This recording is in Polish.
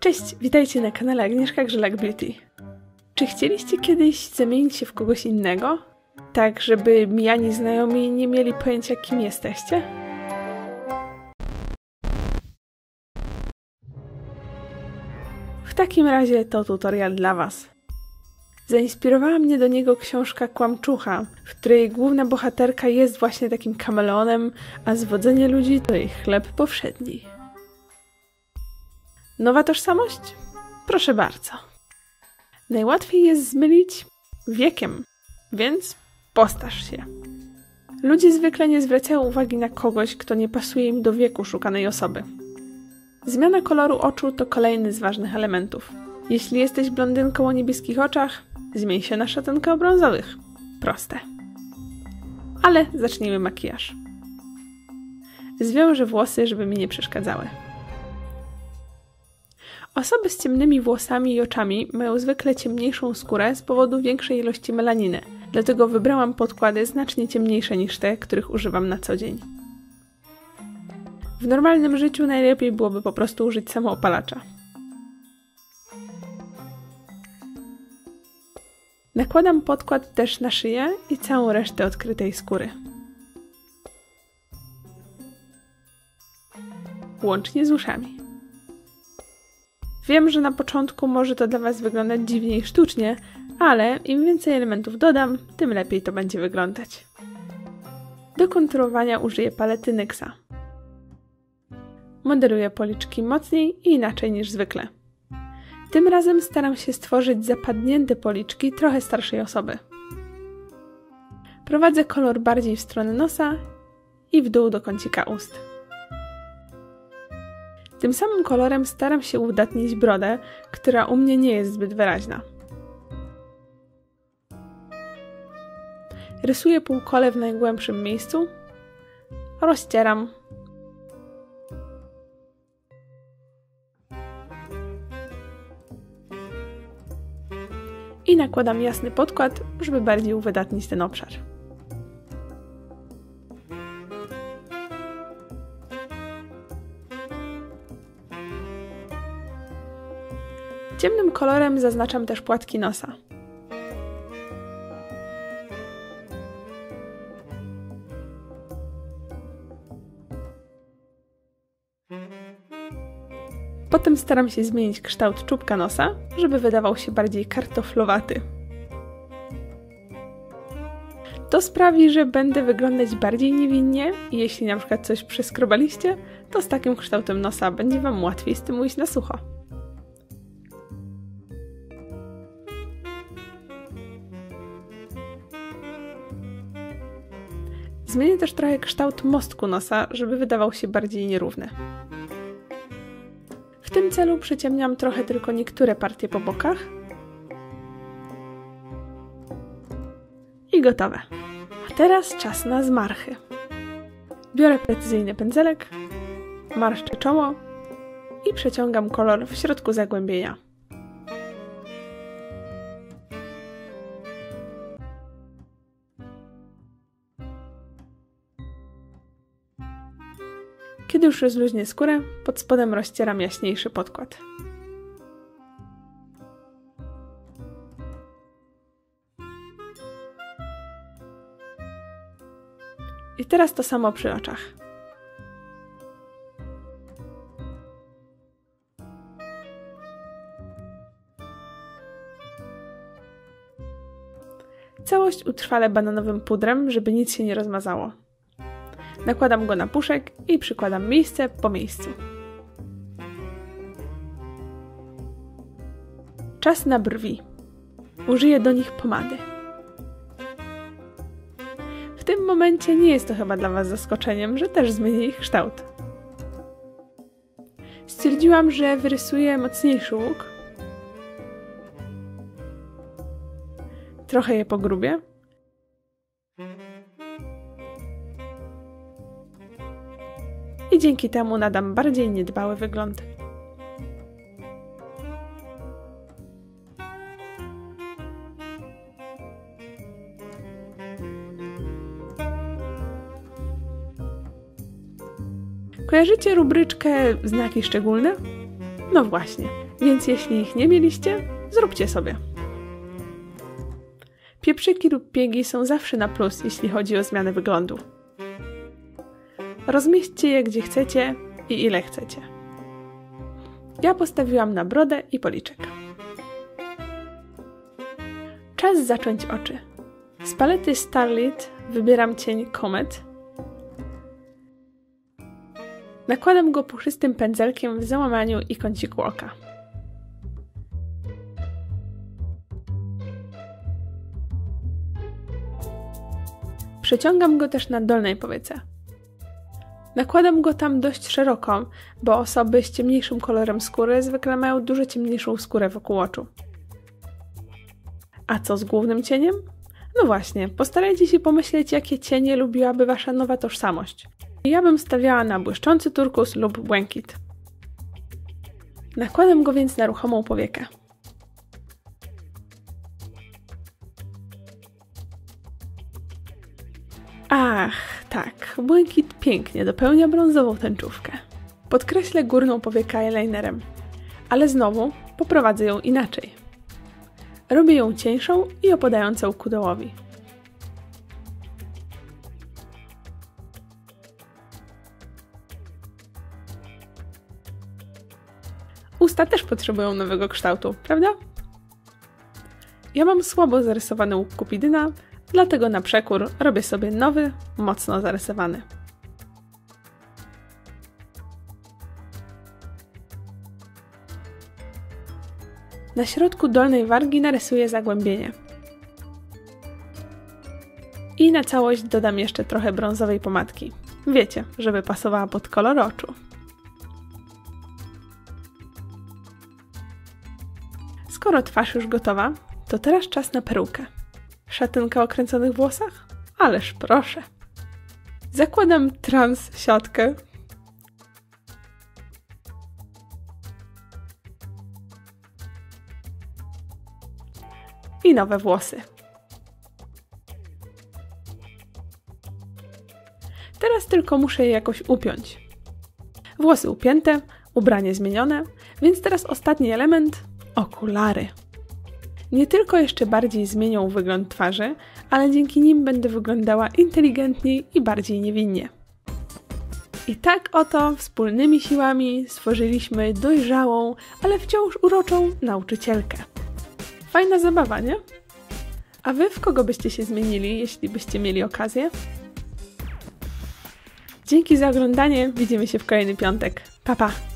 Cześć, witajcie na kanale Agnieszka Grzelak Beauty. Czy chcieliście kiedyś zamienić się w kogoś innego? Tak, żeby mijani znajomi nie mieli pojęcia, kim jesteście? W takim razie to tutorial dla Was. Zainspirowała mnie do niego książka Kłamczucha, w której główna bohaterka jest właśnie takim kameleonem, a zwodzenie ludzi to ich chleb powszedni. Nowa tożsamość? Proszę bardzo. Najłatwiej jest zmylić wiekiem, więc postarz się. Ludzie zwykle nie zwracają uwagi na kogoś, kto nie pasuje im do wieku szukanej osoby. Zmiana koloru oczu to kolejny z ważnych elementów. Jeśli jesteś blondynką o niebieskich oczach, zmień się na szatynkę o brązowych. Proste. Ale zacznijmy makijaż. Zwiążę włosy, żeby mi nie przeszkadzały. Osoby z ciemnymi włosami i oczami mają zwykle ciemniejszą skórę z powodu większej ilości melaniny, dlatego wybrałam podkłady znacznie ciemniejsze niż te, których używam na co dzień. W normalnym życiu najlepiej byłoby po prostu użyć samoopalacza. Nakładam podkład też na szyję i całą resztę odkrytej skóry. Łącznie z uszami. Wiem, że na początku może to dla Was wyglądać dziwnie i sztucznie, ale im więcej elementów dodam, tym lepiej to będzie wyglądać. Do konturowania użyję palety NYXa. Modeluję policzki mocniej i inaczej niż zwykle. Tym razem staram się stworzyć zapadnięte policzki trochę starszej osoby. Prowadzę kolor bardziej w stronę nosa i w dół do kącika ust. Tym samym kolorem staram się uwydatnić brodę, która u mnie nie jest zbyt wyraźna. Rysuję półkole w najgłębszym miejscu, rozcieram i nakładam jasny podkład, żeby bardziej uwydatnić ten obszar. Ciemnym kolorem zaznaczam też płatki nosa. Potem staram się zmienić kształt czubka nosa, żeby wydawał się bardziej kartoflowaty. To sprawi, że będę wyglądać bardziej niewinnie i jeśli na przykład coś przeskrobaliście, to z takim kształtem nosa będzie Wam łatwiej z tym ujść na sucho. Zmienię też trochę kształt mostku nosa, żeby wydawał się bardziej nierówny. W tym celu przyciemniam trochę tylko niektóre partie po bokach. I gotowe. A teraz czas na zmarchy. Biorę precyzyjny pędzelek, marszczę czoło i przeciągam kolor w środku zagłębienia. Kiedy już rozluźnię skórę, pod spodem rozcieram jaśniejszy podkład. I teraz to samo przy oczach. Całość utrwalę bananowym pudrem, żeby nic się nie rozmazało. Nakładam go na puszek i przykładam miejsce po miejscu. Czas na brwi. Użyję do nich pomady. W tym momencie nie jest to chyba dla Was zaskoczeniem, że też zmienię ich kształt. Stwierdziłam, że wyrysuję mocniejszy łuk. Trochę je pogrubię. I dzięki temu nadam bardziej niedbały wygląd. Kojarzycie rubryczkę znaki szczególne? No właśnie, więc jeśli ich nie mieliście, zróbcie sobie. Pieprzyki lub piegi są zawsze na plus, jeśli chodzi o zmianę wyglądu. Rozmieśćcie je gdzie chcecie i ile chcecie. Ja postawiłam na brodę i policzek. Czas zacząć oczy. Z palety Starlit wybieram cień Comet. Nakładam go puszystym pędzelkiem w załamaniu i kąciku oka. Przeciągam go też na dolnej powiece. Nakładam go tam dość szeroko, bo osoby z ciemniejszym kolorem skóry zwykle mają dużo ciemniejszą skórę wokół oczu. A co z głównym cieniem? No właśnie, postarajcie się pomyśleć, jakie cienie lubiłaby wasza nowa tożsamość. Ja bym stawiała na błyszczący turkus lub błękit. Nakładam go więc na ruchomą powiekę. Ach, tak, błękit pięknie dopełnia brązową tęczówkę. Podkreślę górną powiekę eyelinerem, ale znowu poprowadzę ją inaczej. Robię ją cieńszą i opadającą ku dołowi. Usta też potrzebują nowego kształtu, prawda? Ja mam słabo zarysowany łuk kupidyna, dlatego na przekór robię sobie nowy, mocno zarysowany. Na środku dolnej wargi narysuję zagłębienie. I na całość dodam jeszcze trochę brązowej pomadki. Wiecie, żeby pasowała pod kolor oczu. Skoro twarz już gotowa, to teraz czas na perukę. Szatynka o kręconych włosach? Ależ proszę. Zakładam trans siatkę. I nowe włosy. Teraz tylko muszę je jakoś upiąć. Włosy upięte, ubranie zmienione, więc teraz ostatni element – okulary. Nie tylko jeszcze bardziej zmienią wygląd twarzy, ale dzięki nim będę wyglądała inteligentniej i bardziej niewinnie. I tak oto wspólnymi siłami stworzyliśmy dojrzałą, ale wciąż uroczą nauczycielkę. Fajna zabawa, nie? A wy w kogo byście się zmienili, jeśli byście mieli okazję? Dzięki za oglądanie, widzimy się w kolejny piątek. Pa, pa!